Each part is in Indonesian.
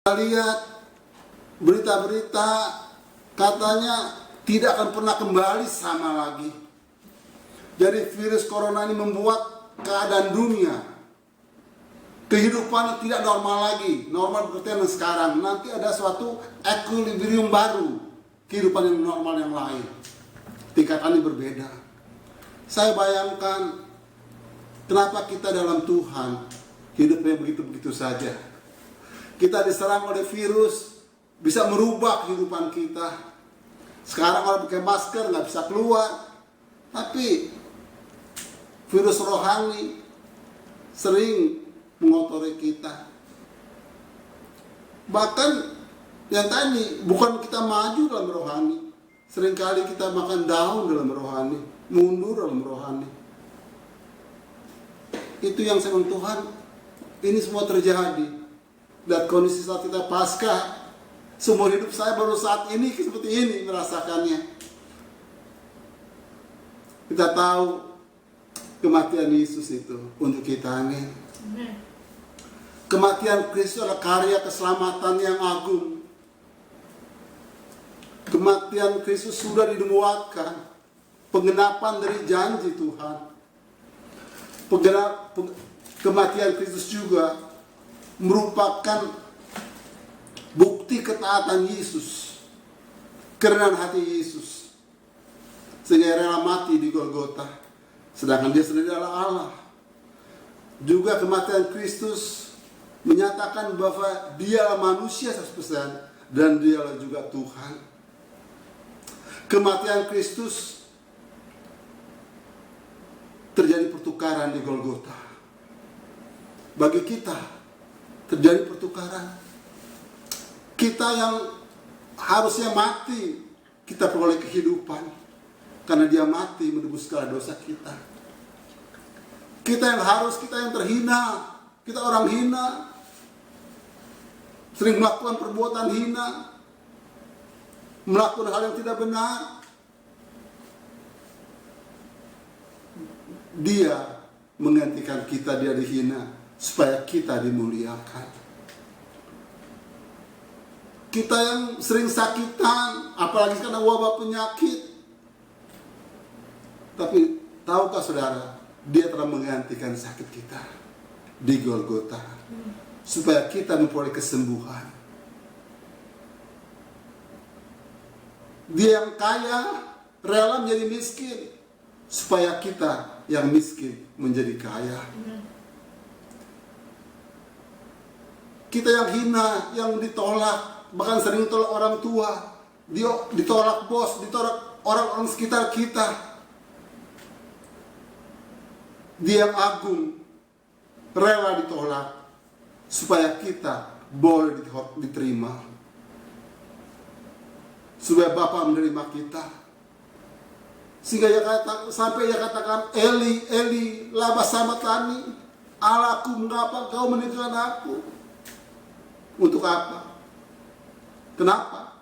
Lihat berita-berita katanya tidak akan pernah kembali sama lagi. Jadi virus corona ini membuat keadaan dunia, kehidupan tidak normal lagi. Normal seperti yang sekarang. Nanti ada suatu equilibrium baru, kehidupan yang normal yang lain. Tingkatannya berbeda. Saya bayangkan kenapa kita dalam Tuhan hidupnya begitu-begitu saja. Kita diserang oleh virus, bisa merubah kehidupan kita. Sekarang orang pakai masker nggak bisa keluar, tapi virus rohani sering mengotori kita. Bahkan yang tadi bukan kita maju dalam rohani, seringkali kita makan daun dalam rohani, mundur dalam rohani. Itu yang saya bilang, Tuhan, ini semua terjadi. Dan kondisi saat kita pasca, seumur hidup saya baru saat ini seperti ini merasakannya. Kita tahu kematian Yesus itu untuk kita, amin. Kematian Kristus adalah karya keselamatan yang agung. Kematian Kristus sudah dinubuatkan, penggenapan dari janji Tuhan. Kematian Kristus juga merupakan bukti ketaatan Yesus, kerendahan hati Yesus, sehingga rela mati di Golgota, sedangkan dia sendiri adalah Allah. Juga kematian Kristus menyatakan bahwa dia manusia 100% dan dia juga Tuhan. Kematian Kristus terjadi pertukaran di Golgota. Bagi kita terjadi pertukaran. Kita yang harusnya mati, kita peroleh kehidupan karena dia mati menebus segala dosa kita. Kita yang terhina, kita orang hina, sering melakukan perbuatan hina, melakukan hal yang tidak benar. Dia menggantikan kita, dia dihina supaya kita dimuliakan. Kita yang sering sakitan, apalagi karena wabah penyakit, tapi tahukah saudara, dia telah menggantikan sakit kita di Golgota supaya kita memperoleh kesembuhan. Dia yang kaya rela menjadi miskin supaya kita yang miskin menjadi kaya. Kita yang hina, yang ditolak, bahkan sering ditolak orang tua, ditolak bos, ditolak orang-orang sekitar kita. Dia yang agung, rela ditolak, supaya kita boleh diterima. Supaya Bapa menerima kita. Sehingga sampai ia katakan, Eli, Eli, lama sabachthani, Allahku, mengapa kau meninggalkan aku? Untuk apa? Kenapa?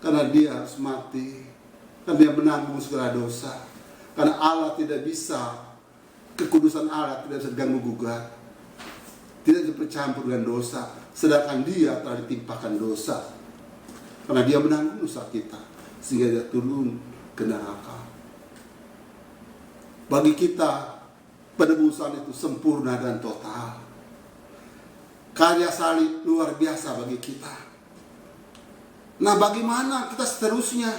Karena dia harus mati. Karena dia menanggung segala dosa. Karena Allah tidak bisa, kekudusan Allah tidak bisa diganggu gugat, tidak bisa bercampur dengan dosa. Sedangkan dia telah ditimpakan dosa. Karena dia menanggung dosa kita, sehingga dia turun ke neraka. Bagi kita, penebusan itu sempurna dan total. Karya salib luar biasa bagi kita. Nah, bagaimana kita seterusnya?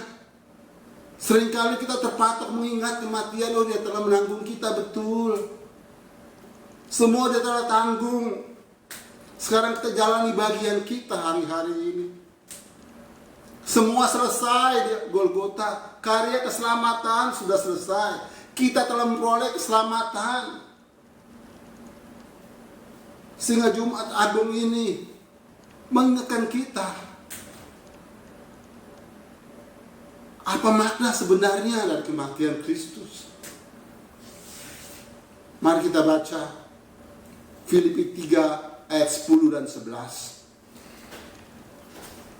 Seringkali kita terpatok mengingat kematian, oh dia telah menanggung kita, betul. Semua dia telah tanggung. Sekarang kita jalani bagian kita hari-hari ini. Semua selesai di Golgota. Karya keselamatan sudah selesai. Kita telah memperoleh keselamatan. Sehingga Jumat Agung ini mengingatkan kita apa makna sebenarnya dari kematian Kristus. Mari kita baca Filipi 3 ayat 10 dan 11.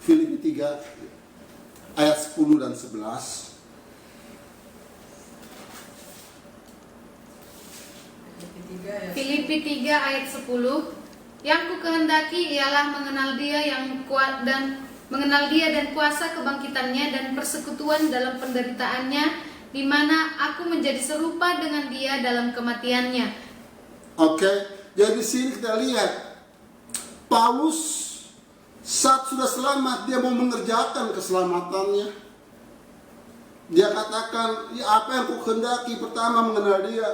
Filipi 3 ayat 10 dan 11. Filipi 3 ayat 10. Yang ku kehendaki ialah mengenal Dia yang kuat dan mengenal Dia dan kuasa kebangkitannya dan persekutuan dalam penderitaannya, di mana aku menjadi serupa dengan Dia dalam kematiannya. Oke, jadi sini kita lihat Paulus saat sudah selamat, dia mau mengerjakan keselamatannya. Dia katakan, ya apa yang ku kehendaki, pertama mengenal Dia.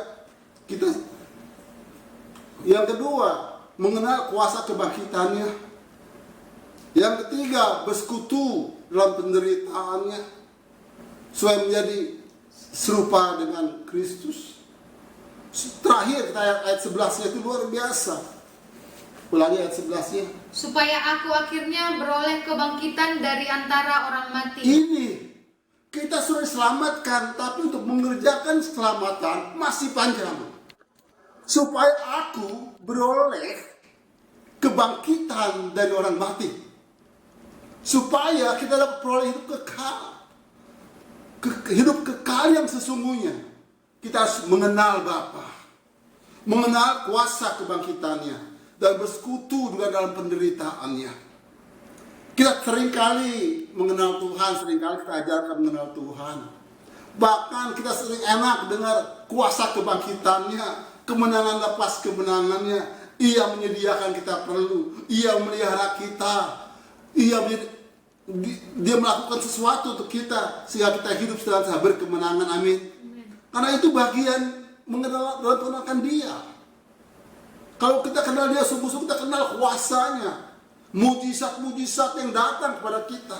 Yang kedua, mengenal kuasa kebangkitannya. Yang ketiga, bersekutu dalam penderitaannya supaya menjadi serupa dengan Kristus. Terakhir kita ayat 11-nya itu luar biasa. Ulangi ayat 11-nya. Supaya aku akhirnya beroleh kebangkitan dari antara orang mati. Ini kita sudah diselamatkan, tapi untuk mengerjakan keselamatan masih panjang. Supaya aku beroleh kebangkitan dari orang mati. Supaya kita dapat peroleh hidup kekal. Hidup kekal yang sesungguhnya. Kita harus mengenal Bapa, mengenal kuasa kebangkitannya, dan bersekutu juga dalam penderitaannya. Kita seringkali mengenal Tuhan, seringkali kita ajarkan mengenal Tuhan. Bahkan kita sering enak dengar kuasa kebangkitannya, kemenangan lepas kemenangannya. Ia menyediakan kita perlu, Ia memelihara kita, Dia melakukan sesuatu untuk kita sehingga kita hidup setelah berkemenangan. Amin. Karena itu bagian mengenal dan mengenalkan Dia. Kalau kita kenal Dia sungguh-sungguh, kita kenal kuasanya, mujizat-mujizat yang datang kepada kita,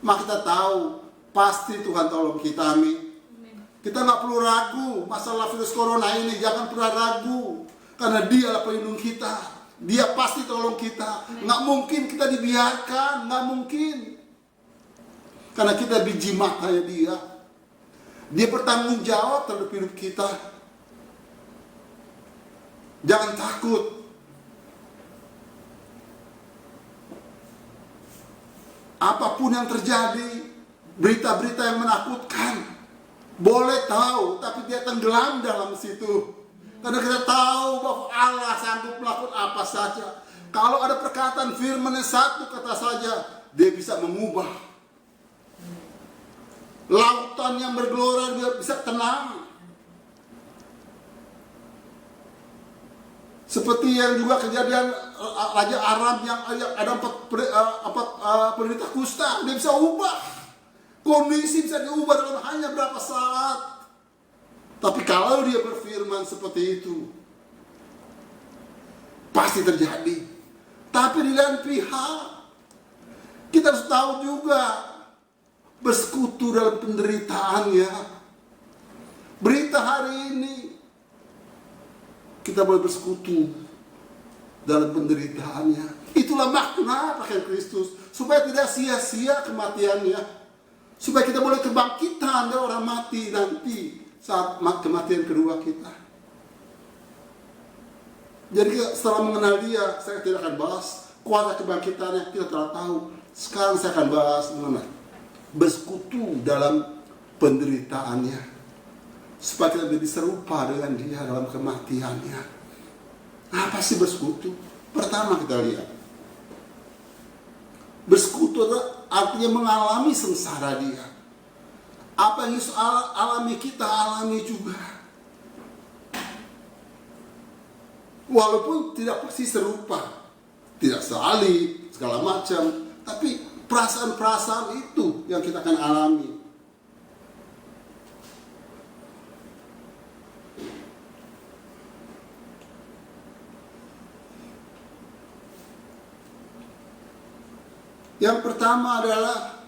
maka kita tahu pasti Tuhan tolong kita. Amin. Kita nggak perlu ragu masalah virus corona ini, jangan pernah ragu, karena Dialah pelindung kita. Dia pasti tolong kita. Nggak mungkin kita dibiarkan, nggak mungkin, karena kita biji matanya Dia. Dia bertanggung jawab terhadap hidup kita. Jangan takut. Apapun yang terjadi, berita-berita yang menakutkan, boleh tahu, tapi dia tenggelam dalam situ. Karena kita tahu bahwa Allah sanggup melakukan apa saja. Kalau ada perkataan firman yang satu kata saja, Dia bisa mengubah. Lautan yang bergelora dia bisa tenang. Seperti yang juga kejadian Raja Aram yang ada empat penderita kusta, dia bisa ubah. Kondisi bisa diubah dalam hanya berapa saat. Tapi kalau Dia berfirman seperti itu, pasti terjadi. Tapi di lain pihak, kita harus tahu juga bersekutu dalam penderitaannya. Berita hari ini, kita boleh bersekutu dalam penderitaannya. Itulah makna pakai Kristus, supaya tidak sia-sia kematiannya, supaya kita boleh kebangkitan dari orang mati nanti saat kematian kedua kita. Jadi setelah mengenal Dia, saya tidak akan bahas kuasa kebangkitannya, kita telah tahu. Sekarang saya akan bahas mengenai bersekutu dalam penderitaannya, supaya kita lebih serupa dengan Dia dalam kematiannya. Apa sih bersekutu? Pertama kita lihat, bersekutu artinya mengalami sengsara Dia. Apa yang Yesus alami, kita alami juga. Walaupun tidak pasti serupa, tidak salib, segala macam, tapi perasaan-perasaan itu yang kita akan alami. Yang pertama adalah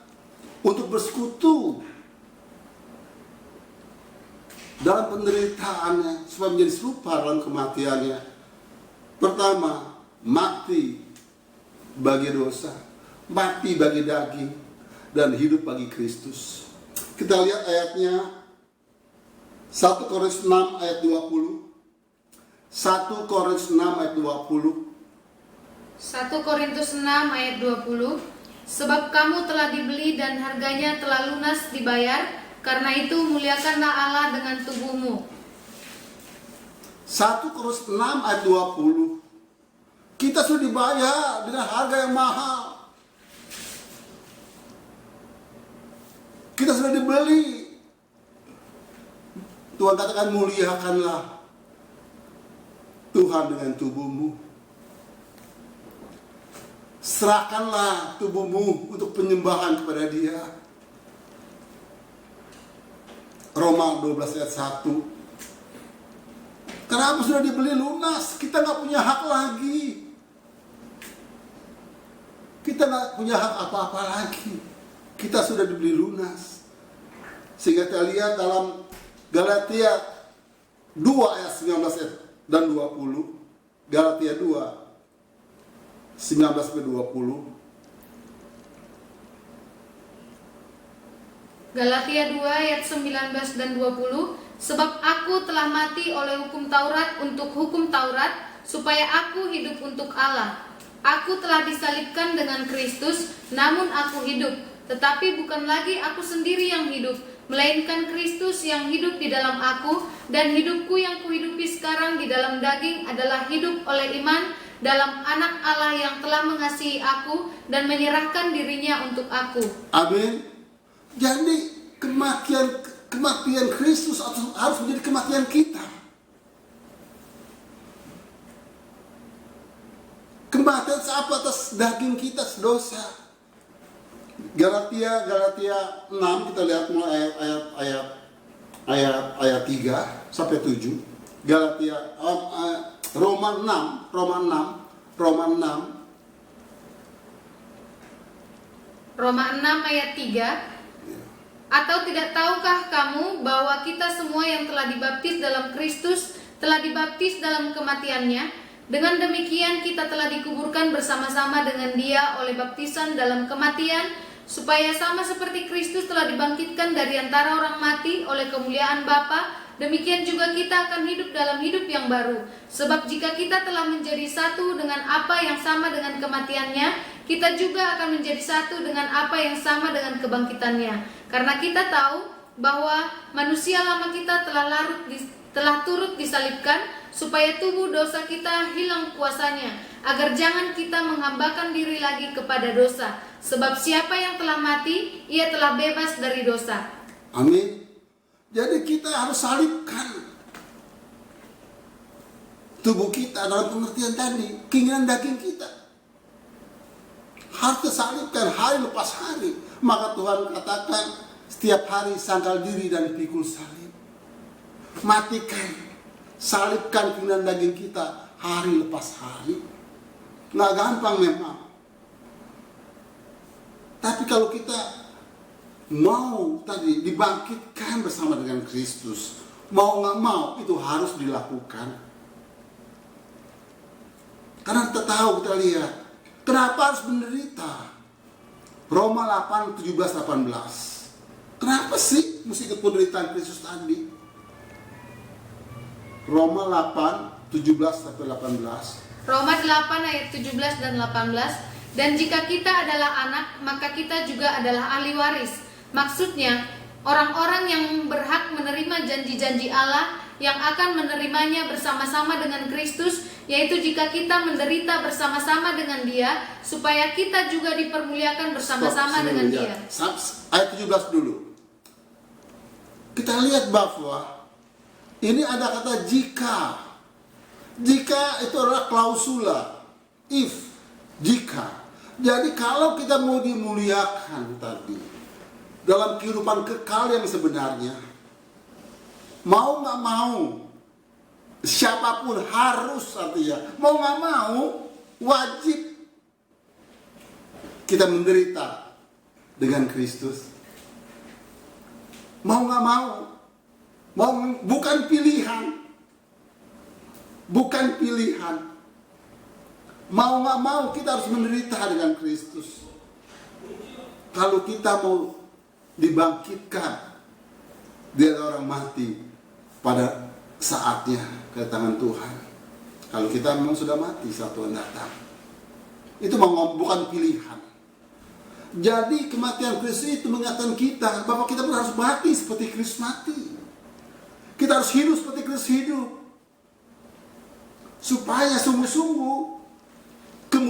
untuk bersekutu dalam penderitaannya supaya menjadi serupa dalam kematiannya. Pertama, mati bagi dosa, mati bagi daging, dan hidup bagi Kristus. Kita lihat ayatnya, 1 Korintus 6 ayat 20. 1 Korintus 6 ayat 20. 1 Korintus 6 ayat 20. Sebab kamu telah dibeli dan harganya telah lunas dibayar, karena itu muliakanlah Allah dengan tubuhmu. 1 Korintus 6 ayat 20. Kita sudah dibayar dengan harga yang mahal. Kita sudah dibeli. Tuhan katakan, muliakanlah Tuhan dengan tubuhmu. Serahkanlah tubuhmu untuk penyembahan kepada Dia. Roma 12 ayat 1. Kenapa sudah dibeli lunas? Kita nggak punya hak lagi. Kita nggak punya hak apa-apa lagi. Kita sudah dibeli lunas. Sehingga kita lihat dalam Galatia 2 ayat 19 dan 20. Galatia 2 19-20. Galatia 2 ayat 19 dan 20. Sebab aku telah mati oleh hukum Taurat untuk hukum Taurat, supaya aku hidup untuk Allah. Aku telah disalibkan dengan Kristus, namun aku hidup. Tetapi bukan lagi aku sendiri yang hidup, melainkan Kristus yang hidup di dalam aku. Dan hidupku yang kuhidupi sekarang di dalam daging adalah hidup oleh iman dalam Anak Allah yang telah mengasihi aku dan menyerahkan dirinya untuk aku. Amin. Jadi kematian Kristus harus menjadi kematian kita. Kematian apa atas daging kita sedosa. Galatia 6, kita lihat mulai ayat 3 sampai 7. Galatia Roma 6 Roma 6 ayat 3. Atau tidak tahukah kamu bahwa kita semua yang telah dibaptis dalam Kristus telah dibaptis dalam kematiannya? Dengan demikian kita telah dikuburkan bersama-sama dengan Dia oleh baptisan dalam kematian, supaya sama seperti Kristus telah dibangkitkan dari antara orang mati oleh kemuliaan Bapa, demikian juga kita akan hidup dalam hidup yang baru. Sebab jika kita telah menjadi satu dengan apa yang sama dengan kematiannya, kita juga akan menjadi satu dengan apa yang sama dengan kebangkitannya. Karena kita tahu bahwa manusia lama kita telah turut disalibkan, supaya tubuh dosa kita hilang kuasanya, agar jangan kita menghambakan diri lagi kepada dosa. Sebab siapa yang telah mati, ia telah bebas dari dosa. Amin. Jadi kita harus salibkan tubuh kita dalam pengertian tadi, keinginan daging kita harus disalibkan hari lepas hari. Maka Tuhan katakan, setiap hari sangkal diri dan pikul salib. Matikan, salibkan keinginan daging kita hari lepas hari. Nggak gampang memang. Tapi kalau kita mau tadi dibangkitkan bersama dengan Kristus, mau nggak mau itu harus dilakukan. Karena kita tahu, kita lihat kenapa harus menderita. Roma 8, 17, 18. Kenapa sih mesti ikut penderitaan Kristus tadi? Roma 8, 17 sampai 18. Roma 8 ayat 17 dan 18. Dan jika kita adalah anak, maka kita juga adalah ahli waris. Maksudnya, orang-orang yang berhak menerima janji-janji Allah yang akan menerimanya bersama-sama dengan Kristus, yaitu jika kita menderita bersama-sama dengan Dia, supaya kita juga dipermuliakan bersama-sama dengan Dia. Ayat 17 dulu. Kita lihat bahwa ini ada kata jika. Jika itu adalah klausula. If, jika. Jadi kalau kita mau dimuliakan tadi dalam kehidupan kekal yang sebenarnya, mau nggak mau, siapapun harus, artinya mau nggak mau wajib kita menderita dengan Kristus. Mau nggak mau, bukan pilihan, bukan pilihan. Mau nggak mau kita harus menderita dengan Kristus. Kalau kita mau dibangkitkan dari orang mati pada saatnya kedatangan Tuhan. Kalau kita memang sudah mati saat Tuhan datang, itu bukan pilihan. Jadi kematian Kristus itu mengingatkan kita bahwa kita pun harus mati seperti Kristus mati. Kita harus hidup seperti Kristus hidup, supaya sungguh-sungguh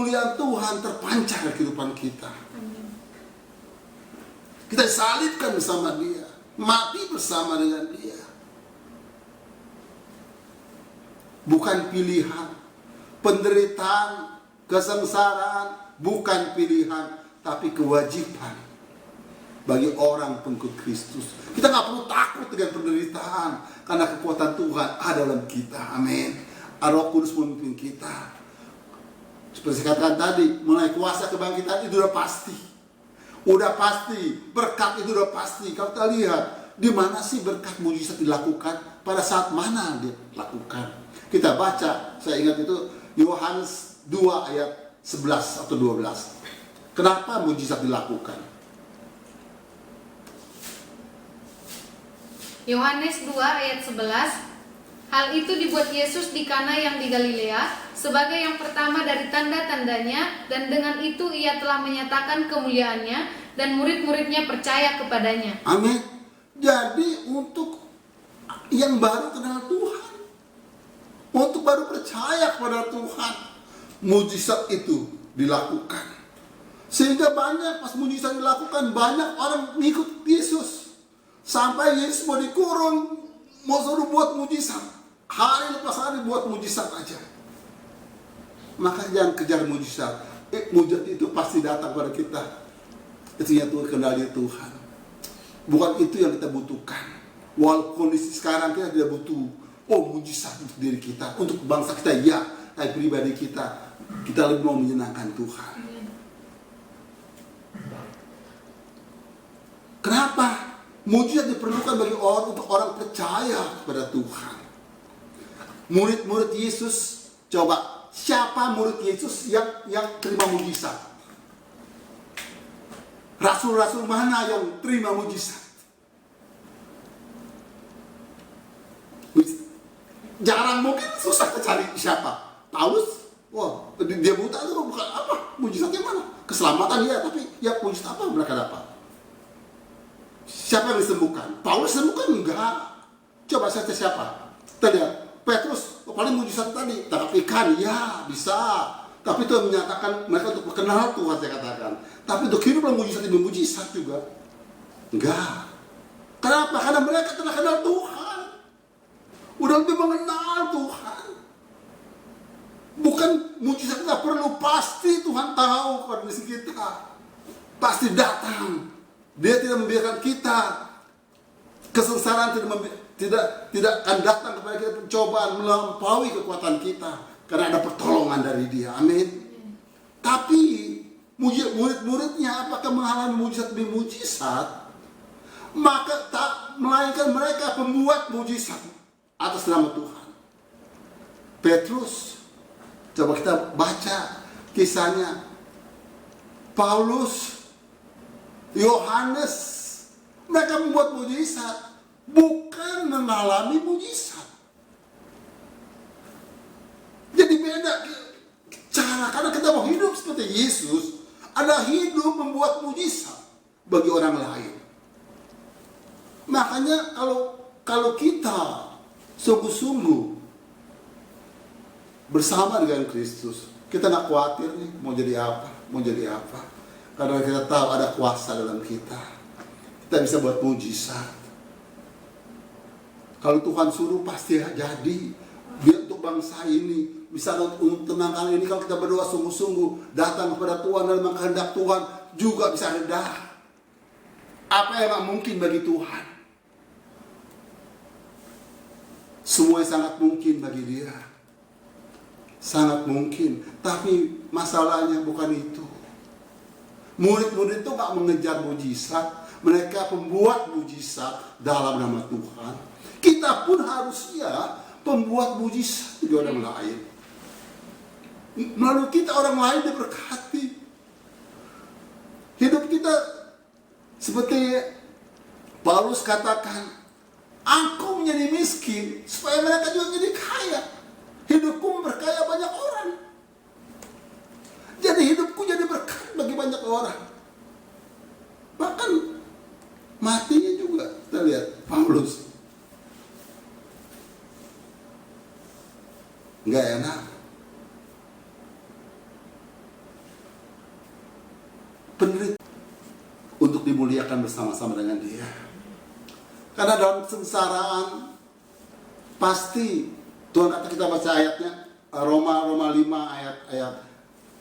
kemuliaan Tuhan terpancar dari kehidupan kita. Kita disalibkan bersama Dia, mati bersama dengan Dia. Bukan pilihan. Penderitaan, kesengsaraan bukan pilihan, tapi kewajiban bagi orang pengikut Kristus. Kita nggak perlu takut dengan penderitaan, karena kekuatan Tuhan ada dalam kita. Amin. Roh Kudus memimpin kita. Seperti saya katakan tadi, mulai kuasa kebangkitan itu udah pasti. Udah pasti, berkat itu udah pasti. Kalau kita lihat, di mana sih berkat mujizat dilakukan? Pada saat mana dia lakukan? Kita baca, saya ingat itu Yohanes 2 ayat 11 atau 12. Kenapa mujizat dilakukan? Yohanes 2 ayat 11. Hal itu dibuat Yesus di Kana yang di Galilea sebagai yang pertama dari tanda-tandanya, dan dengan itu ia telah menyatakan kemuliaannya dan murid-muridnya percaya kepadanya. Amin. Jadi untuk yang baru kenal Tuhan, untuk baru percaya kepada Tuhan, mujizat itu dilakukan. Sehingga banyak pas mujizat dilakukan, banyak orang ngikut Yesus. Sampai Yesus mau dikurung, mau suruh buat mujizat. Hari lepas hari buat mujizat aja. Maka jangan kejar mujizat. Mujizat itu pasti datang kepada kita. Ketika Tuhan kendali Tuhan. Bukan itu yang kita butuhkan. Walaupun kondisi sekarang kita tidak butuh mujizat untuk diri kita, untuk bangsa kita ya, tapi pribadi kita lebih mau menyenangkan Tuhan. Kenapa? Mujizat diperlukan bagi orang, untuk orang percaya kepada Tuhan. Murid-murid Yesus, coba siapa murid Yesus yang terima mujizat? Rasul-rasul mana yang terima mujizat? Jarang, mungkin susah cari siapa. Paulus, wah dia buta itu bukan apa, mujizatnya mana? Keselamatan ya, tapi ya mujizat apa mereka dapat? Siapa yang disembuhkan? Paulus sembuhkan enggak? Coba saya siapa? Tadi Petrus, paling mujizat tadi tangkap ikan, ya bisa. Tapi itu menyatakan mereka untuk mengenal Tuhan, saya katakan. Tapi untuk hidup dalam mujizat demi mujizat juga enggak. Kenapa? Karena mereka telah kenal Tuhan, udah lebih mengenal Tuhan. Bukan mujizat kita perlu, pasti Tuhan tahu kondisi kita, pasti datang. Dia tidak membiarkan kita kesengsaraan, tidak akan datang kepada kita pencobaan melampaui kekuatan kita, karena ada pertolongan dari Dia. Amin. Tapi murid-muridnya apakah mengalami mujizat demi mujizat? Maka tak, melainkan mereka pembuat mujizat atas nama Tuhan. Petrus, coba kita baca kisahnya. Paulus, Yohanes, mereka membuat mujizat, bukan mengalami mujizat. Jadi beda cara, karena kita mau hidup seperti Yesus, ada hidup membuat mujizat bagi orang lain. Makanya kalau kita sungguh-sungguh bersama dengan Kristus, kita nggak khawatir nih mau jadi apa, karena kita tahu ada kuasa dalam kita. Kita bisa buat mujizat. Kalau Tuhan suruh pasti jadi. Biar untuk bangsa ini, bisa untuk tenangkan ini, kalau kita berdoa sungguh-sungguh, datang kepada Tuhan dan mengkehendak Tuhan, juga bisa redah. Apa yang mungkin bagi Tuhan? Semua sangat mungkin bagi Dia. Sangat mungkin. Tapi masalahnya bukan itu. Murid-murid itu gak mengejar mujizat. Mereka pembuat mujizat dalam nama Tuhan. Kita pun harusnya pembuat mujizat di orang lain. Melalui kita orang lain diberkati. Hidup kita seperti Paulus katakan, aku menjadi miskin supaya mereka juga menjadi kaya. Hidupku memperkaya banyak orang. Jadi hidupku jadi berkat bagi banyak orang. Bahkan matinya juga, kita lihat Paulus, nggak enak. penderitaan untuk dimuliakan bersama-sama dengan Dia. Karena dalam kesengsaraan pasti Tuhan kata, kita baca ayatnya Roma 5 ayat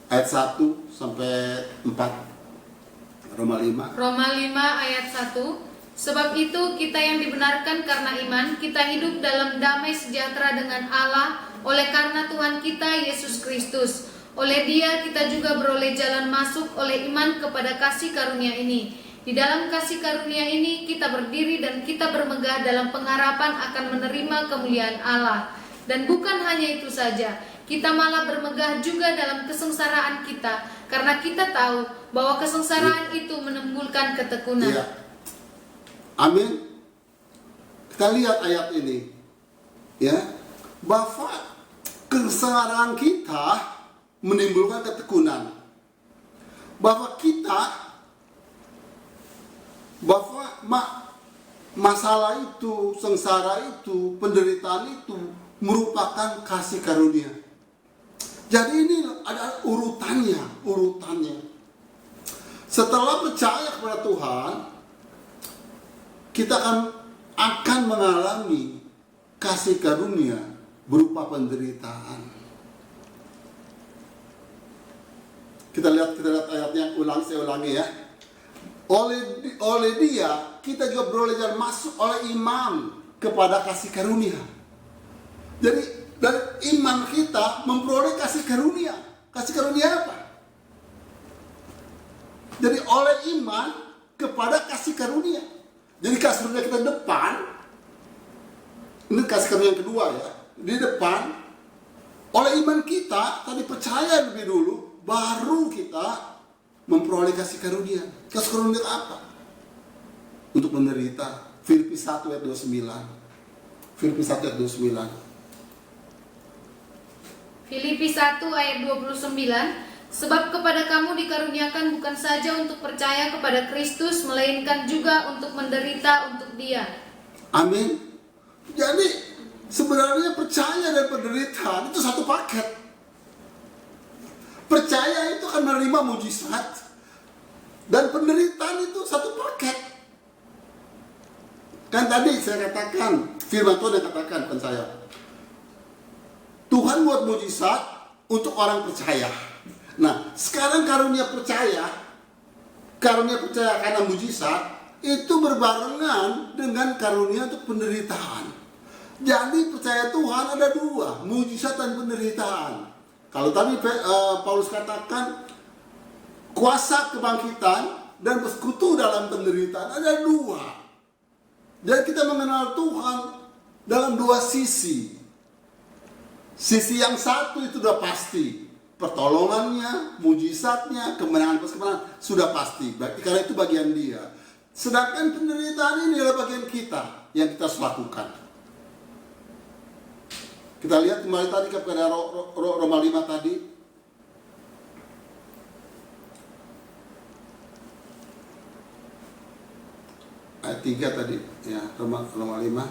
1 sampai 4. Roma 5 ayat 1. Sebab itu kita yang dibenarkan karena iman, kita hidup dalam damai sejahtera dengan Allah oleh karena Tuhan kita Yesus Kristus. Oleh Dia kita juga beroleh jalan masuk oleh iman kepada kasih karunia ini. Di dalam kasih karunia ini kita berdiri dan kita bermegah dalam pengharapan akan menerima kemuliaan Allah. Dan bukan hanya itu saja, kita malah bermegah juga dalam kesengsaraan kita, karena kita tahu bahwa kesengsaraan itu menimbulkan ketekunan. Iya. Amin. Kita lihat ayat ini, ya, bahwa kesengsaraan kita menimbulkan ketekunan. Bahwa masalah itu, sengsara itu, penderitaan itu merupakan kasih karunia. Jadi ini ada urutannya. Setelah percaya kepada Tuhan, kita akan mengalami kasih karunia berupa penderitaan. Kita lihat ayatnya, saya ulangi ya. Oleh Dia kita juga beroleh jalan masuk oleh iman kepada kasih karunia. Jadi dari iman kita memperoleh kasih karunia. Kasih karunia apa? Jadi oleh iman kepada kasih karunia. Jadi kasih karunia kita depan, ini kasih karunia yang kedua ya. Di depan, oleh iman kita tadi percaya lebih dulu, baru kita memperoleh kasih karunia. Kasih karunia apa? Untuk menderita. Filipi 1 ayat 29. Filipi 1 ayat 29. Filipi 1 ayat 29. Sebab kepada kamu dikaruniakan bukan saja untuk percaya kepada Kristus, melainkan juga untuk menderita untuk Dia. Amin. Jadi sebenarnya percaya dan penderitaan itu satu paket. Percaya itu akan menerima mujizat, dan penderitaan itu satu paket. Kan tadi saya katakan, firman Tuhan yang katakan, bukan saya. Tuhan buat mujizat untuk orang percaya. Nah, sekarang karunia percaya karena mujizat itu berbarengan dengan karunia untuk penderitaan. Jadi percaya Tuhan ada dua, mujizat dan penderitaan. Kalau tadi Paulus katakan kuasa kebangkitan dan bersekutu dalam penderitaan, ada dua. Jadi kita mengenal Tuhan dalam dua sisi. Sisi yang satu itu sudah pasti, pertolongannya, mujizatnya, kemenangan sudah pasti. Karena itu bagian Dia. Sedangkan penderitaan ini adalah bagian kita yang kita harus lakukan. Kita lihat kembali tadi kepada Roma 5 tadi. Ayat 3 tadi, ya, Roma 5.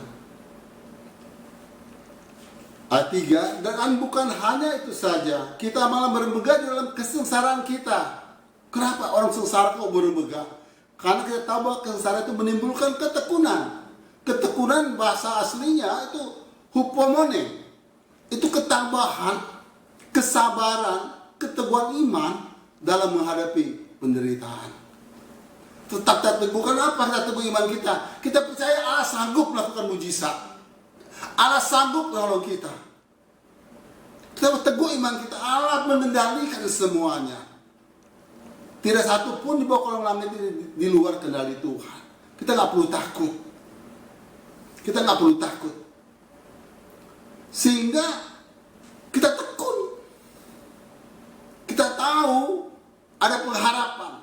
Ayat 3, dan bukan hanya itu saja, kita malah bermegah dalam kesengsaraan kita. Kenapa orang sengsara kok bermegah? Karena kita tahu bahwa kesengsaraan itu menimbulkan ketekunan. Ketekunan bahasa aslinya itu hupomone. Itu ketabahan, kesabaran, keteguhan iman dalam menghadapi penderitaan. Tetap bukan apa kita teguh iman kita. Kita percaya Allah sanggup melakukan mujizat. Allah sanggup menolong kita. Kita teguh iman kita. Allah mengendalikan semuanya. Tidak satu pun di bawah kolong langit ini di luar kendali Tuhan. Kita nggak perlu takut. Kita nggak perlu takut. Sehingga kita tekun. Kita tahu ada pengharapan.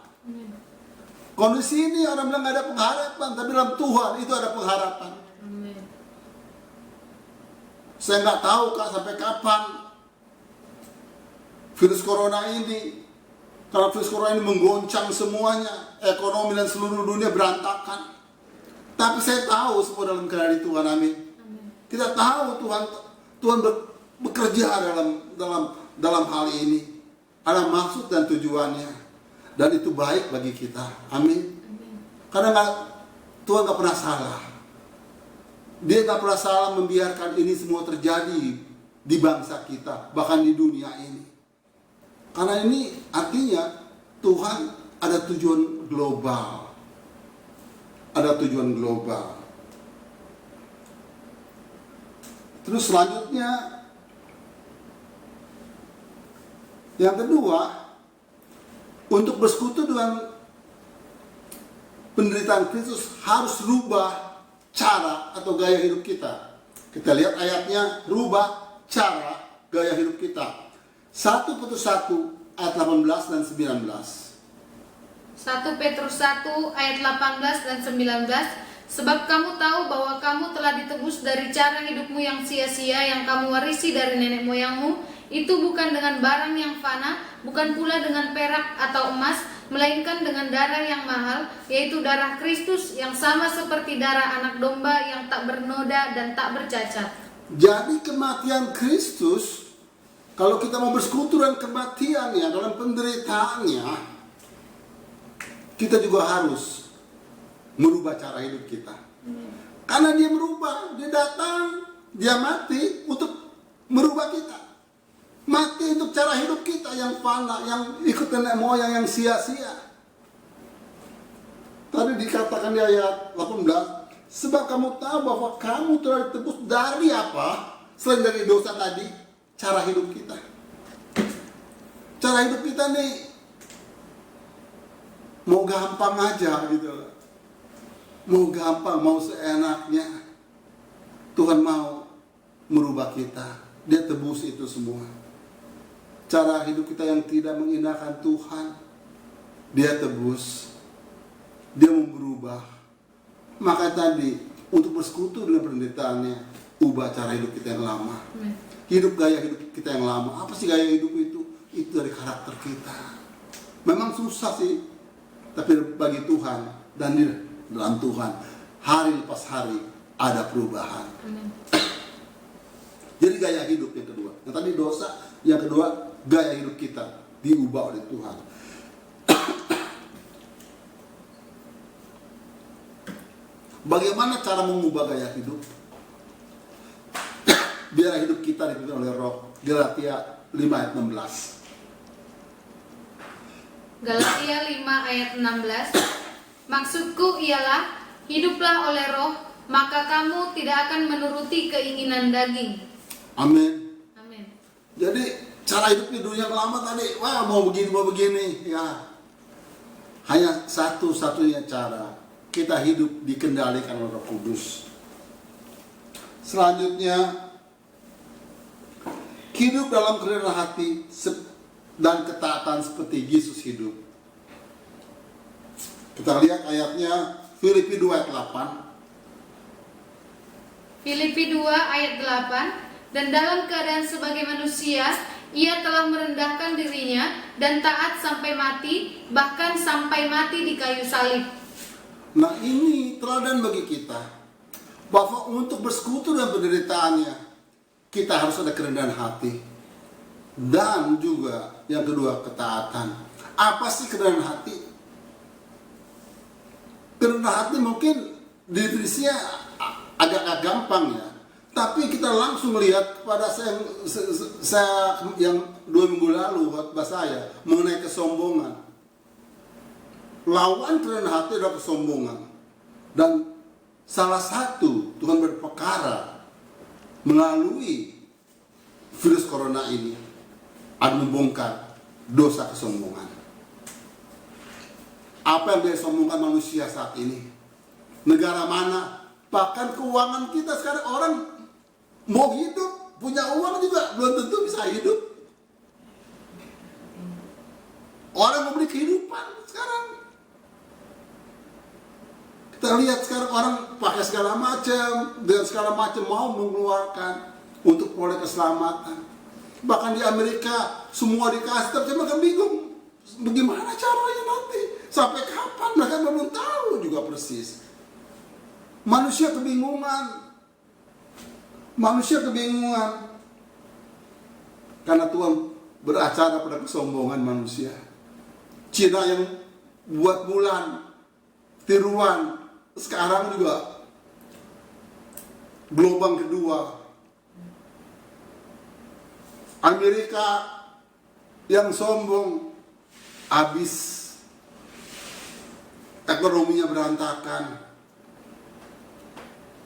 Kondisi ini orang bilang gak ada pengharapan, tapi dalam Tuhan itu ada pengharapan. Saya nggak tahu sampai kapan virus corona ini. Karena virus corona ini menggoncang semuanya, ekonomi dan seluruh dunia berantakan. Tapi saya tahu semua dalam kendali Tuhan, amin. Kita tahu Tuhan bekerja dalam hal ini. Ada maksud dan tujuannya. Dan itu baik bagi kita. Amin. Karena Tuhan gak pernah salah. Dia gak pernah salah membiarkan ini semua terjadi di bangsa kita, bahkan di dunia ini. Karena ini artinya Tuhan ada tujuan global. Ada tujuan global. Terus selanjutnya, yang kedua, untuk bersekutu dengan penderitaan Kristus harus rubah cara atau gaya hidup kita. Kita lihat ayatnya, rubah cara gaya hidup kita. 1 Petrus 1 ayat 18 dan 19. 1 Petrus 1 ayat 18 dan 19. Sebab kamu tahu bahwa kamu telah ditebus dari cara hidupmu yang sia-sia yang kamu warisi dari nenek moyangmu. Itu bukan dengan barang yang fana, bukan pula dengan perak atau emas, melainkan dengan darah yang mahal, yaitu darah Kristus yang sama seperti darah anak domba yang tak bernoda dan tak bercacat. Jadi kematian Kristus, kalau kita mau bersekutu dengan kematiannya, dalam penderitaannya, kita juga harus merubah cara hidup kita. Karena dia merubah, dia datang, dia mati untuk merubah kita. Mati untuk cara hidup kita yang fana, yang ikut nenek moyang, yang sia-sia. Tadi dikatakan di ayat 18, sebab kamu tahu bahwa kamu telah ditebus dari apa? Selain dari dosa tadi, cara hidup kita. Cara hidup kita nih mau gampang aja gitu loh. Mau gampang, mau seenaknya. Tuhan mau merubah kita. Dia tebus itu semua. Cara hidup kita yang tidak mengindahkan Tuhan, dia tebus. Dia mau berubah. Maka tadi, untuk bersekutu dengan penderitaannya, ubah cara hidup kita yang lama. Hidup gaya hidup kita yang lama. Apa sih gaya hidup itu? Itu dari karakter kita. Memang susah sih, tapi bagi Tuhan dan di dalam Tuhan, hari lepas hari ada perubahan. Amin. Jadi gaya hidup yang kedua. Yang tadi dosa, yang kedua gaya hidup kita diubah oleh Tuhan. Bagaimana cara mengubah gaya hidup? Biar hidup kita dipimpin oleh Roh. Galatia 5 ayat 16. Galatia 5 ayat 16. Maksudku ialah, hiduplah oleh Roh, maka kamu tidak akan menuruti keinginan daging. Amin. Amin. Jadi cara hidup di dunia lama tadi, wah mau begini, ya. Hanya satu-satunya cara, kita hidup dikendalikan oleh Roh Kudus. Selanjutnya, hidup dalam kerendahan hati dan ketaatan seperti Yesus hidup. Kita lihat ayatnya, Filipi 2 ayat 8. Filipi 2 ayat 8. Dan dalam keadaan sebagai manusia, ia telah merendahkan dirinya dan taat sampai mati, bahkan sampai mati di kayu salib. Nah ini teladan bagi kita, bahwa untuk bersekutu dengan penderitaannya, kita harus ada kerendahan hati. Dan juga yang kedua, ketaatan. Apa sih kerendahan hati? Kerendahan hati mungkin definisinya agak gampang ya. Tapi kita langsung melihat kepada saya yang 2 minggu lalu khotbah saya mengenai kesombongan. Lawan kerendahan hati adalah kesombongan. Dan salah satu Tuhan berperkara melalui virus corona ini akan membongkar dosa kesombongan. Apa yang disombongkan manusia saat ini? Negara mana? Bahkan keuangan kita sekarang, orang mau hidup, punya uang juga belum tentu bisa hidup. Orang membeli kehidupan sekarang. Kita lihat sekarang orang pakai segala macam, dengan segala macam mau mengeluarkan untuk proyek keselamatan. Bahkan di Amerika semua dikasih, tapi mereka bingung bagaimana caranya nanti, sampai kapan, mereka belum tahu juga persis. Manusia kebingungan karena Tuhan beracara pada kesombongan manusia. Cina yang buat bulan, tiruan, sekarang juga gelombang kedua. Amerika yang sombong, habis, ekonominya berantakan.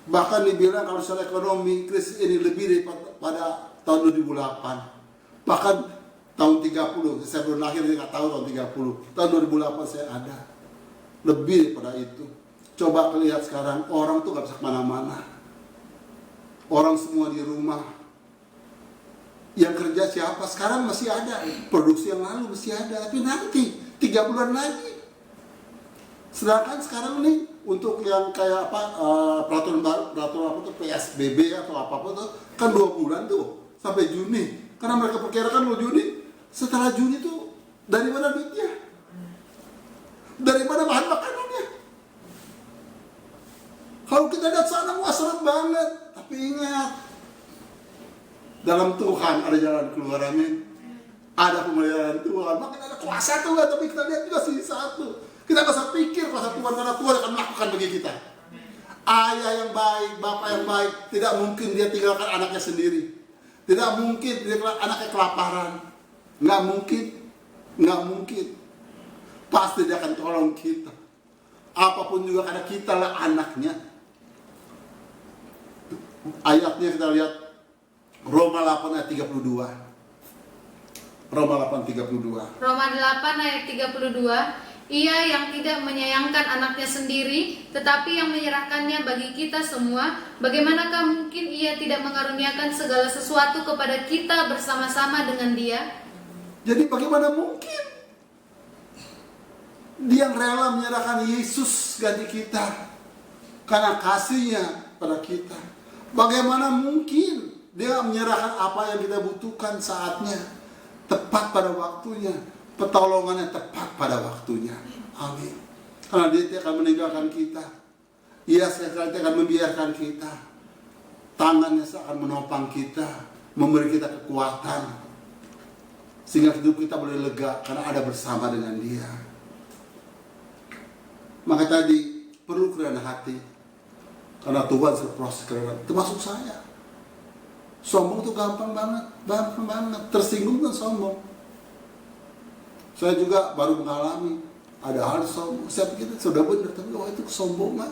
Bahkan dibilang kalau secara ekonomi krisis ini lebih daripada tahun 2008. Bahkan tahun 30, saya belum lahir, saya nggak tahu tahun 30. Tahun 2008 saya ada. Lebih daripada itu. Coba lihat sekarang, orang tuh nggak bisa kemana-mana. Orang semua di rumah. Yang kerja siapa? Sekarang masih ada. Produksi yang lalu masih ada. Tapi nanti, 3 bulan lagi. Sedangkan sekarang nih, untuk yang kayak apa, peraturan apa tuh, PSBB atau apapun tuh, kan 2 bulan tuh, sampai Juni. Karena mereka perkirakan mau Juni. Setelah Juni tuh, dari mana duitnya? Dari mana bahan makanannya? Kalau kita lihat sana, wah seret banget. Tapi ingat, dalam Tuhan ada jalan keluar, amin. Ada pemeliharaan Tuhan, makanya ada kuasa Tuhan. Tapi kita lihat juga sisi satu. Kita gak usah pikir kuasa Tuhan, karena Tuhan akan melakukan bagi kita. Ayah yang baik, bapak yang baik, tidak mungkin dia tinggalkan anaknya sendiri. Tidak mungkin dia anaknya kelaparan. Nggak mungkin. Pasti dia akan tolong kita. Apapun juga, karena kita lah anaknya. Ayatnya kita lihat Roma 8 ayat 32. Roma 8 32. Roma 8 ayat 32. Ia yang tidak menyayangkan anaknya sendiri, tetapi yang menyerahkannya bagi kita semua, bagaimanakah mungkin ia tidak mengaruniakan segala sesuatu kepada kita bersama-sama dengan dia? Jadi bagaimana mungkin dia yang rela menyerahkan Yesus ganti kita karena kasihnya pada kita? Bagaimana mungkin dia menyerahkan apa yang kita butuhkan saatnya, tepat pada waktunya, pertolongannya tepat pada waktunya. Amin. Karena dia tidak akan meninggalkan kita. Ia sekali akan membiarkan kita. Tangannya akan menopang kita, memberi kita kekuatan, sehingga hidup kita boleh lega karena ada bersama dengan dia. Maka tadi perlu kerendahan hati, karena Tuhan berproses kerendahan, termasuk saya. Sombong itu gampang banget. Tersinggung kan sombong. Saya juga baru mengalami ada hal sombong. Saya pikir sudah benar, tapi itu kesombongan.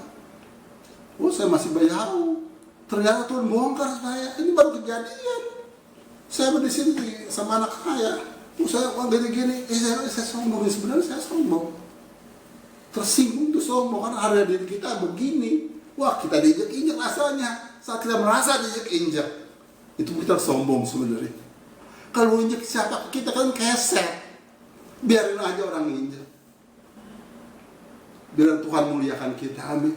Saya masih jauh. Ternyata Tuhan bongkar saya. Ini baru kejadian. Saya di sini sama anak saya. Saya gini-gini. Saya sombong. Sebenarnya saya sombong. Tersinggung itu sombong, karena harga diri kita begini. Wah, kita diinjak-injak rasanya. Saat kita merasa diinjak-injak, itu kita sombong sebenarnya. Kalau injak siapa, kita kan keset. Biarin aja orang injak. Biar Tuhan muliakan kita, amin.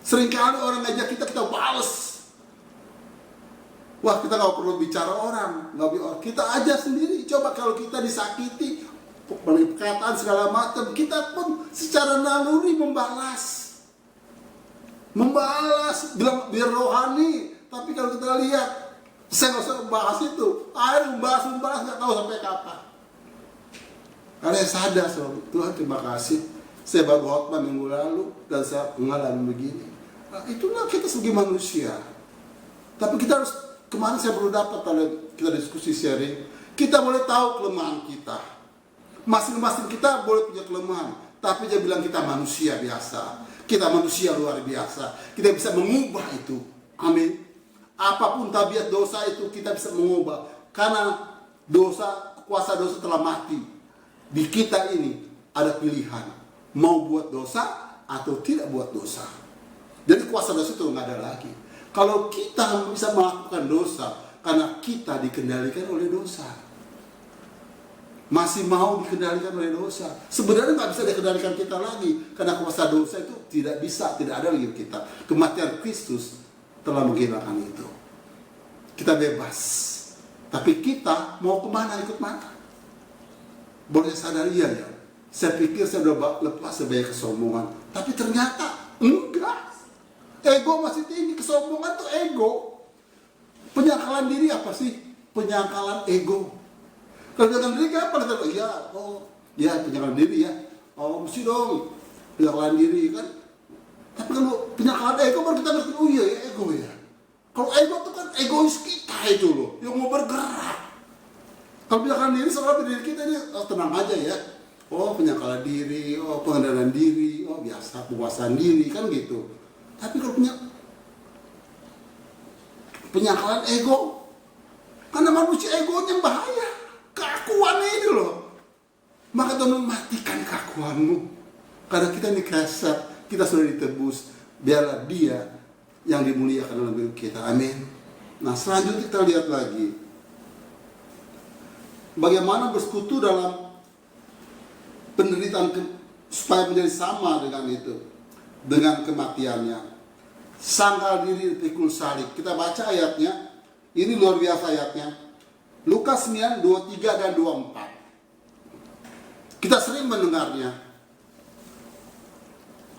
Seringkali orang ngajak kita balas. Wah, kita gak perlu bicara orang, kita aja sendiri. Coba kalau kita disakiti, perkataan segala macam, kita pun secara naluri membalas, bilang biar rohani. Tapi kalau kita lihat, saya gak usah bahas itu. Membahas gak tahu sampai kapan. Karena saya sadar, Tuhan terima kasih, saya baru khotbah minggu lalu dan saya mengalami begini. Nah, itulah kita sebagai manusia. Tapi kita harus, kemarin saya baru dapat, kita diskusi sharing, kita boleh tahu kelemahan kita. Masing-masing kita boleh punya kelemahan, tapi dia bilang kita manusia biasa, kita manusia luar biasa, kita bisa mengubah itu. Amin. Apapun tabiat dosa itu kita bisa mengubah, karena kuasa dosa telah mati. Di kita ini ada pilihan, mau buat dosa atau tidak buat dosa. Jadi kuasa dosa itu nggak ada lagi. Kalau kita bisa melakukan dosa, karena kita dikendalikan oleh dosa, masih mau dikendalikan oleh dosa. Sebenarnya nggak bisa dikendalikan kita lagi, karena kuasa dosa itu tidak ada lagi kita. Kematian Kristus telah menghilangkan itu. Kita bebas. Tapi kita mau kemana, ikut mana? Boleh sadar, iya ya. Saya pikir saya sudah lepas sebagai kesombongan, tapi ternyata enggak. Ego masih tinggi. Kesombongan itu ego. Penyangkalan diri apa sih? Penyangkalan ego. Kalau dengan diri apa? Ya, penyakalan diri ya. Oh, mesti dong penyakalan diri kan. Tapi kalau penyakalan ego baru kita ngerti, oh iya ya ego ya. Kalau ego itu kan egois kita itu loh, yang mau bergerak. Kalau penyakalan diri seolah diri kita ini tenang aja ya. Oh, penyakalan diri, oh pengendalian diri, oh biasa penguasaan diri kan gitu. Tapi kalau penyakalan ego, karena manusia egonya bahaya, keakuan ini loh. Maka Tuhan mematikan keakuanmu. Karena kita ini kasar, kita sudah ditebus. Biarlah Dia yang dimuliakan dalam hidup kita. Amin. Nah, selanjutnya kita lihat lagi bagaimana bersekutu dalam penderitaan supaya menjadi sama dengan itu, dengan kematiannya. Sangkal diri dipikul salib. Kita baca ayatnya. Ini luar biasa ayatnya. Lukas 9, 23 dan 24. Kita sering mendengarnya.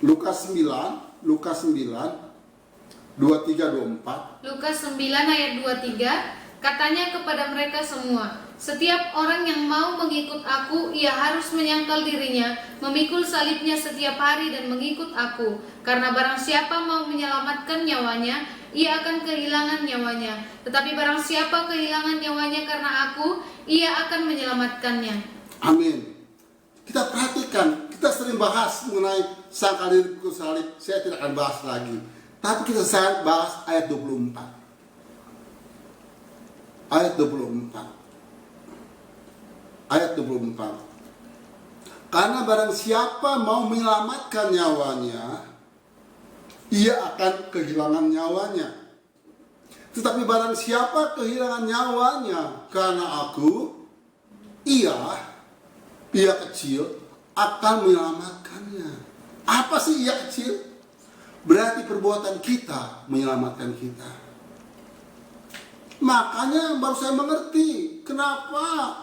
Lukas 9, 23, 24. Lukas 9 ayat 23, katanya kepada mereka semua, setiap orang yang mau mengikut aku, ia harus menyangkal dirinya, memikul salibnya setiap hari dan mengikut aku. Karena barang siapa mau menyelamatkan nyawanya, ia akan kehilangan nyawanya. Tetapi barang siapa kehilangan nyawanya karena aku, ia akan menyelamatkannya. Amin. Kita perhatikan, kita sering bahas mengenai sangkal diri pikul salib. Saya tidak akan bahas lagi. Tapi kita sangat bahas ayat 24. Ayat 24. Ayat 24. Karena barang siapa mau menyelamatkan nyawanya, ia akan kehilangan nyawanya. Tetapi barang siapa kehilangan nyawanya karena aku, ia kecil akan menyelamatkannya. Apa sih ia kecil? Berarti perbuatan kita menyelamatkan kita. Makanya baru saya mengerti kenapa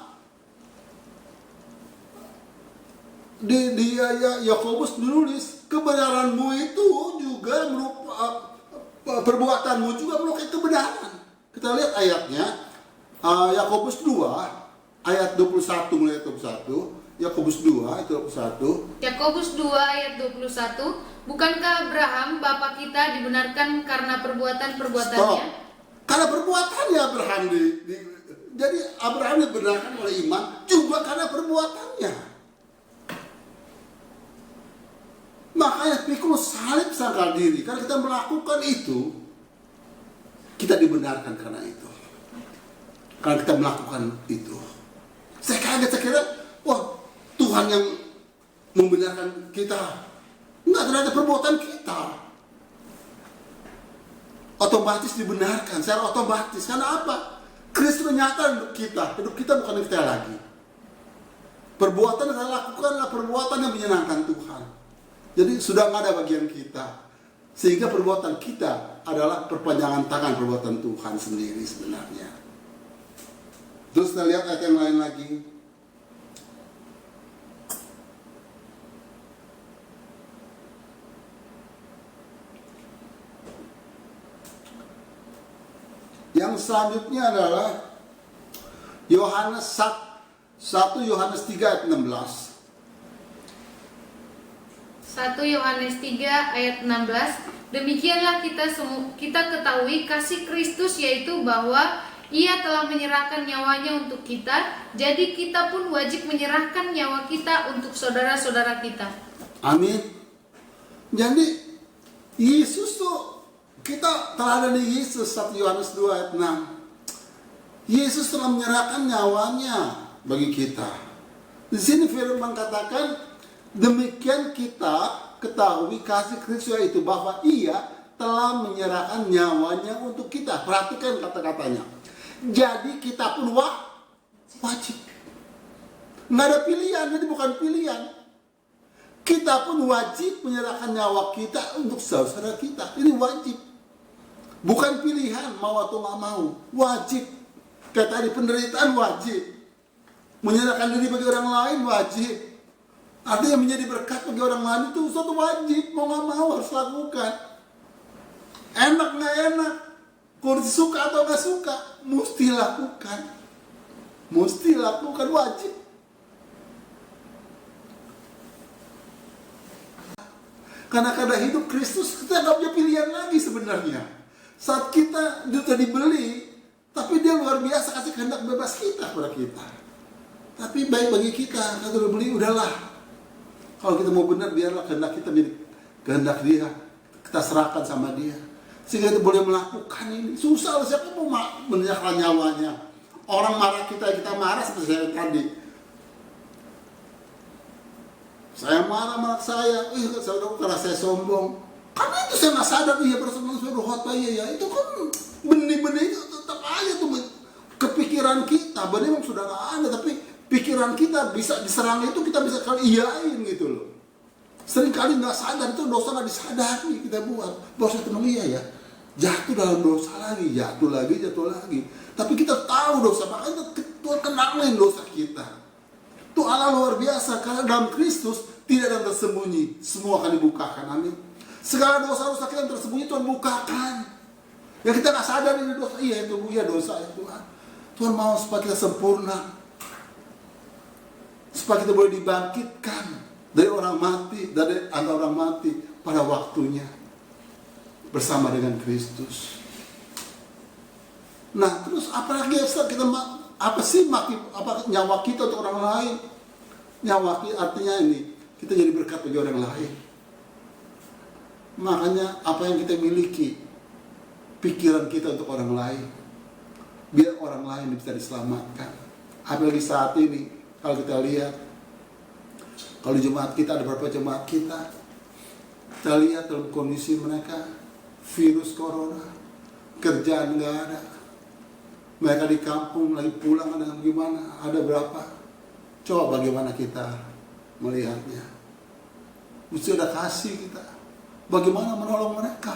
di Yakobus menulis kebenaranmu itu juga perbuatanmu juga merupakan kebenaran. Kita lihat ayatnya, Yakobus 2 ayat 21 mulai 21. Yakobus 2 ayat 21. Yakobus 2 ayat 21, bukankah Abraham bapa kita dibenarkan karena perbuatan-perbuatannya? Karena perbuatannya Abraham jadi Abraham dibenarkan oleh iman juga karena perbuatannya. Makanya pikul salib sangkal diri. Karena kita melakukan itu, kita dibenarkan karena itu. Karena kita melakukan itu. Saya kaget, saya kira, wah Tuhan yang membenarkan kita. Enggak, ternyata perbuatan kita. Otomatis dibenarkan, secara otomatis. Karena apa? Kristus nyata hidup kita. Hidup kita bukan kita lagi. Perbuatan yang saya lakukan adalah perbuatan yang menyenangkan Tuhan. Jadi sudah nggak ada bagian kita. Sehingga perbuatan kita adalah perpanjangan tangan perbuatan Tuhan sendiri sebenarnya. Terus kita lihat ayat yang lain lagi. Yang selanjutnya adalah Yohanes 1 Yohanes 3 ayat 16. 1 Yohanes 3 ayat 16, demikianlah kita ketahui kasih Kristus, yaitu bahwa Ia telah menyerahkan nyawanya untuk kita, jadi kita pun wajib menyerahkan nyawa kita untuk saudara-saudara kita. Amin. Jadi Yesus tuh, kita telah ada di Yesus. 1 Yohanes 2 ayat 6. Yesus telah menyerahkan nyawanya bagi kita. Di sini firman katakan, demikian kita ketahui kasih Kristus itu bahwa Ia telah menyerahkan nyawanya untuk kita. Perhatikan kata-katanya. Jadi kita pun wajib. Nggak ada pilihan, jadi bukan pilihan. Kita pun wajib menyerahkan nyawa kita untuk saudara kita. Ini wajib. Bukan pilihan, mau atau nggak mau. Wajib. Kayak tadi penderitaan wajib. Menyerahkan diri bagi orang lain wajib. Artinya menjadi berkat bagi orang lain itu suatu wajib, mau nggak mau harus lakukan. Enak nggak enak, kursi suka atau nggak suka, mesti lakukan, wajib. Karena hidup Kristus, kita nggak punya pilihan lagi sebenarnya. Saat kita sudah dibeli, tapi dia luar biasa kasih kehendak bebas kita kepada kita. Tapi baik bagi kita, kalau udah beli, udahlah. Kalau kita mau benar, biarlah kehendak kita menjadi kehendak dia. Kita serahkan sama dia. Sehingga kita boleh melakukan ini. Susah, siapa mau menyerahkan nyawanya. Orang marah kita marah seperti saya tadi. Saya marah saya karena saya sombong. Karena itu saya nggak sadar, iya bersama ya. Itu kan benih-benih itu tetap aja tuh kepikiran kita. Benih memang sudah nggak ada, tapi pikiran kita bisa diserang itu, kita bisa kali iyain gitu loh. Sering kali nggak sadar, itu dosa nggak disadari kita buat. Dosa itu iya ya, jatuh dalam dosa lagi, jatuh lagi. Tapi kita tahu dosa, makanya Tuhan kenalin dosa kita. Itu Allah luar biasa, karena dalam Kristus tidak ada yang tersembunyi, semua akan dibukakan. Amin. Segala dosa-dosa kita yang tersembunyi Tuhan bukakan. Ya kita nggak sadar ini dosa, iya itu ya dosa ya Tuhan. Tuhan mau supaya kita sempurna, supaya kita boleh dibangkitkan dari orang mati, dari antara orang mati pada waktunya bersama dengan Kristus. Nah, terus apalagi kita nyawa kita untuk orang lain? Nyawa artinya ini kita jadi berkat bagi orang lain. Makanya apa yang kita miliki, pikiran kita untuk orang lain, biar orang lain bisa diselamatkan. Apalagi saat ini kalau kita lihat, kalau jemaat kita, ada beberapa jemaat kita lihat dalam kondisi mereka virus corona, kerjaan nggak ada, mereka di kampung lagi pulang, ada gimana, ada berapa? Coba bagaimana kita melihatnya? Mesti ada kasih kita. Bagaimana menolong mereka?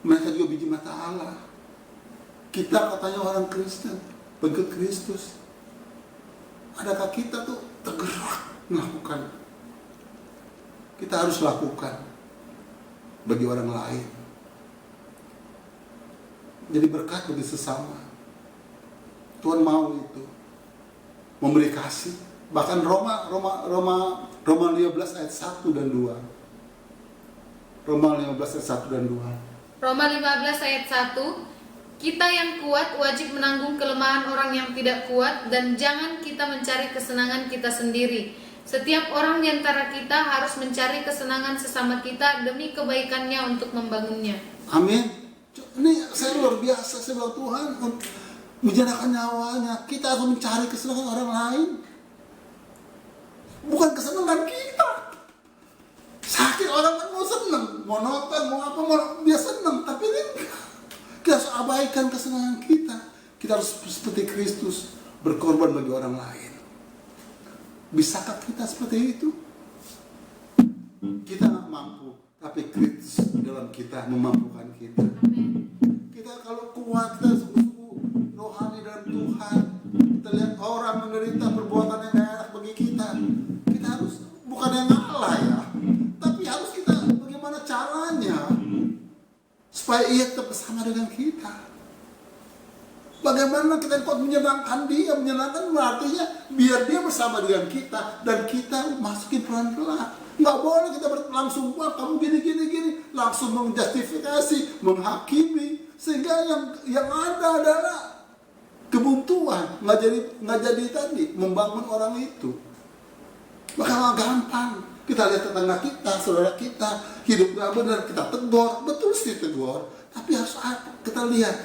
Mereka juga biji mata Allah. Kita katanya orang Kristen, pengikut Kristus. Adakah kita tuh tergerak melakukan? Kita harus lakukan bagi orang lain. Jadi berkat bagi sesama. Tuhan mau itu, memberi kasih. Bahkan Roma 15 ayat 1 dan 2. Roma 15 ayat 1 dan 2. Roma 15 ayat 1. Kita yang kuat wajib menanggung kelemahan orang yang tidak kuat, dan jangan kita mencari kesenangan kita sendiri. Setiap orang di antara kita harus mencari kesenangan sesama kita demi kebaikannya untuk membangunnya. Amin. Ini saya luar biasa, saya bilang Tuhan menjadikan nyawanya. Kita harus mencari kesenangan orang lain, bukan kesenangan kita. Sakit orang kan mau senang, mau nonton, mau apa, dia senang. Tapi ini kita harus abaikan kesenangan kita. Kita harus seperti Kristus, berkorban bagi orang lain. Bisakah kita seperti itu? Kita nggak mampu, tapi Kristus dalam kita memampukan kita. Kita kalau kuat, kita sungguh-sungguh rohani dalam Tuhan. Kita lihat orang menderita perbuatan yang gak enak bagi kita. Kita harus bukan yang ngalah ya, tapi harus kita bagaimana caranya supaya ia tetap bersama dengan kita. Bagaimana kita dapat menyenangkan dia? Menyenangkan artinya biar dia bersama dengan kita dan kita masukin pelan-pelan. Nggak boleh kita langsung kamu gini, langsung menjustifikasi, menghakimi, sehingga yang ada adalah kebuntuan, nggak jadi tadi membangun orang itu. Maka gampang kita lihat tetangga kita, saudara kita hidup nggak benar, kita tegur, betul sih tegur, tapi harus kita lihat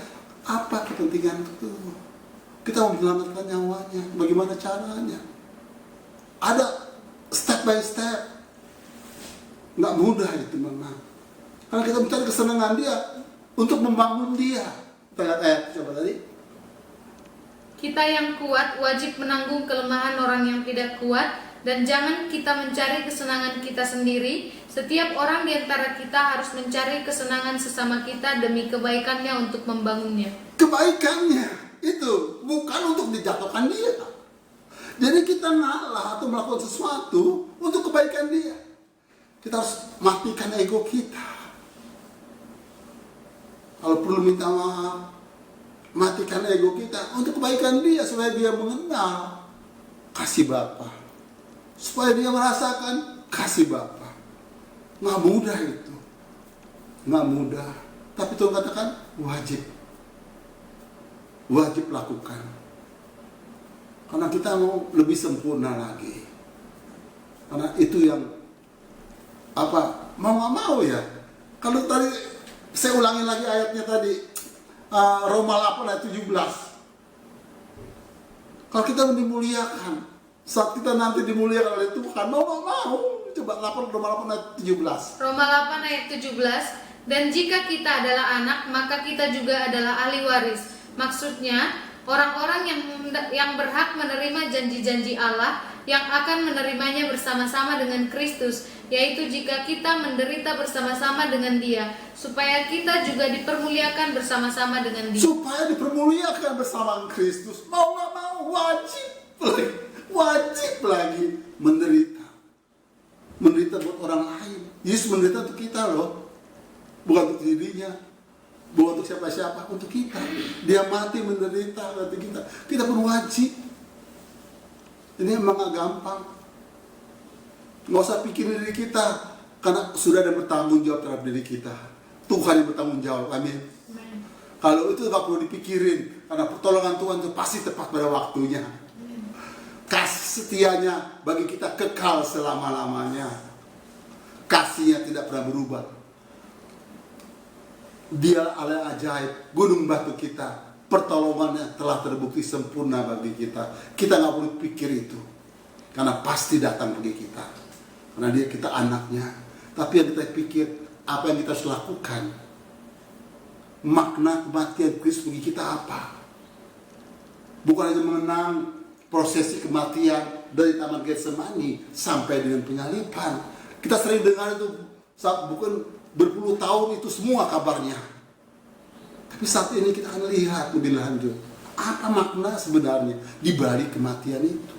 apa kepentingan itu. Kita mau menyelamatkan nyawanya, bagaimana caranya? Ada step by step. Nggak mudah itu memang. Karena kita mencari kesenangan dia untuk membangun dia. Kita lihat ayat coba tadi. Kita yang kuat wajib menanggung kelemahan orang yang tidak kuat, dan jangan kita mencari kesenangan kita sendiri. Setiap orang di antara kita harus mencari kesenangan sesama kita demi kebaikannya untuk membangunnya. Kebaikannya itu bukan untuk dijatuhkan dia. Jadi kita ngalah atau melakukan sesuatu untuk kebaikan dia. Kita harus matikan ego kita. Kalau perlu minta maaf, matikan ego kita untuk kebaikan dia, supaya dia mengenal kasih Bapa, supaya dia merasakan kasih Bapa. Nggak mudah itu. Nggak mudah. Tapi Tuhan katakan wajib. Wajib lakukan. Karena kita mau lebih sempurna lagi. Karena itu yang mau nggak mau ya. Kalau tadi saya ulangi lagi ayatnya tadi, Roma 8 ayat 17. Kalau kita dimuliakan, saat kita nanti dimuliakan oleh Tuhan, mau nggak mau. Coba Roma 8 ayat 17. Roma 8 ayat 17. Dan jika kita adalah anak, maka kita juga adalah ahli waris. Maksudnya, orang-orang yang berhak menerima janji-janji Allah, yang akan menerimanya bersama-sama dengan Kristus, yaitu jika kita menderita bersama-sama dengan Dia, supaya kita juga dipermuliakan bersama-sama dengan Dia. Supaya dipermuliakan bersama Kristus, mau nggak mau, wajib lagi menderita buat orang lain. Yesus menderita untuk kita loh, bukan untuk dirinya, bukan untuk siapa-siapa, untuk kita. Dia mati menderita untuk kita pun wajib. Ini emang gak gampang. Nggak usah pikirin diri kita, karena sudah ada bertanggung jawab terhadap diri kita. Tuhan yang bertanggung jawab, amin. Kalau itu gak perlu dipikirin, karena pertolongan Tuhan itu pasti tepat pada waktunya. Kasih setianya bagi kita kekal selama-lamanya. Kasihnya tidak pernah berubah. Dia Allah ajaib, gunung batu kita. Pertolongannya telah terbukti sempurna bagi kita. Kita gak perlu pikir itu, karena pasti datang bagi kita. Karena kita anaknya. Tapi yang kita pikir, apa yang kita harus lakukan. Makna kematian Kristus bagi kita apa? Bukan hanya mengenang prosesi kematian dari Taman Getsemani sampai dengan penyaliban. Kita sering dengar itu, bukan berpuluh tahun itu semua kabarnya. Tapi saat ini kita akan lihat lebih lanjut, apa makna sebenarnya di balik kematian itu.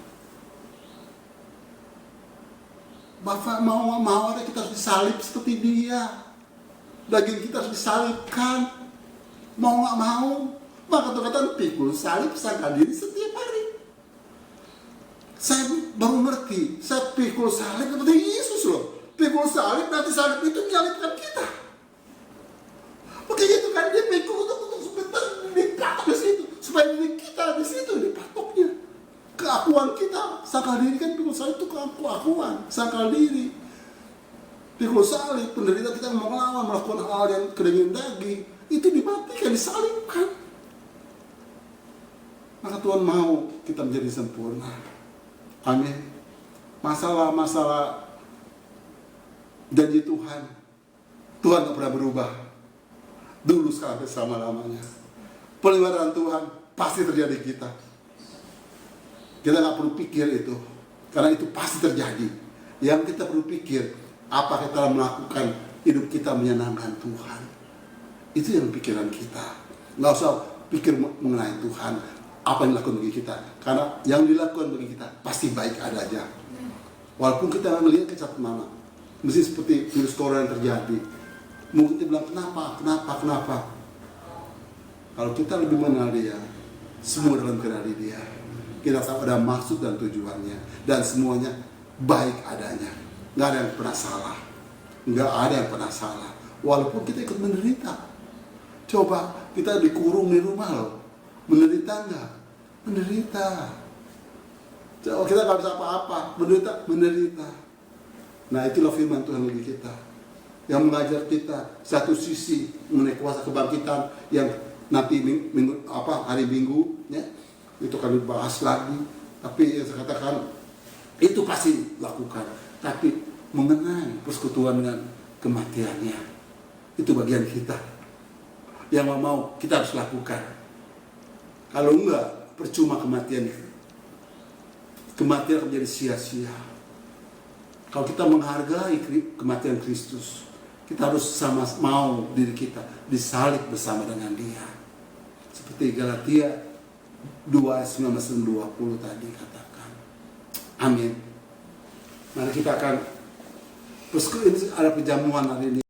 Bapak mau ada kita harus disalib seperti Dia. Daging kita harus disalibkan. Mau nggak mau, maka kata pikul salib sangka diri setiap hari. Saya baru ngerti, saya pikul salib seperti Yesus loh. Pikul salib, nanti salib itu menyalibkan kita. Makanya itu kan dia pikul untuk sebentar dipatok di situ, supaya diri kita di situ dipatoknya. Keakuan kita, sangkal diri kan pikul salib itu keakuan, sangkal diri. Pikul salib, penderita kita mau melakukan hal yang kedengin daging, itu dimatikan, disalibkan. Maka Tuhan mau kita menjadi sempurna. Amin. Masalah-masalah janji Tuhan gak pernah berubah. Dulu sampai selama-lamanya. Peliharaan Tuhan pasti terjadi kita. Kita gak perlu pikir itu, karena itu pasti terjadi. Yang kita perlu pikir, apa kita melakukan hidup kita menyenangkan Tuhan. Itu yang pikiran kita. Gak usah pikir mengenai Tuhan, apa yang dilakukan bagi kita. Karena yang dilakukan bagi kita pasti baik adanya. Walaupun kita gak melihat kecat mana, mesti seperti virus corona yang terjadi. Mungkin kita bilang kenapa. Kalau kita lebih mengenal Dia, semua dalam kendali Dia. Kita tahu ada maksud dan tujuannya, dan semuanya baik adanya. Gak ada yang pernah salah. Gak ada yang pernah salah. Walaupun kita ikut menderita. Coba kita dikurung di rumah loh, menderita enggak? Menderita. Coba kita gak bisa apa-apa, menderita. Nah itulah firman Tuhan bagi kita, yang mengajar kita satu sisi mengenai kuasa kebangkitan yang nanti hari Minggu ya, itu kami bahas lagi. Tapi yang saya katakan itu pasti lakukan, tapi mengenai persekutuan dengan kematiannya itu bagian kita yang mau kita harus lakukan. Kalau enggak, percuma kematian menjadi sia-sia. Kalau kita menghargai kematian Kristus, kita harus sama mau diri kita disalib bersama dengan Dia. Seperti Galatia 2:19-20 tadi katakan. Amin. Mari kita akan ada perjamuan hari ini.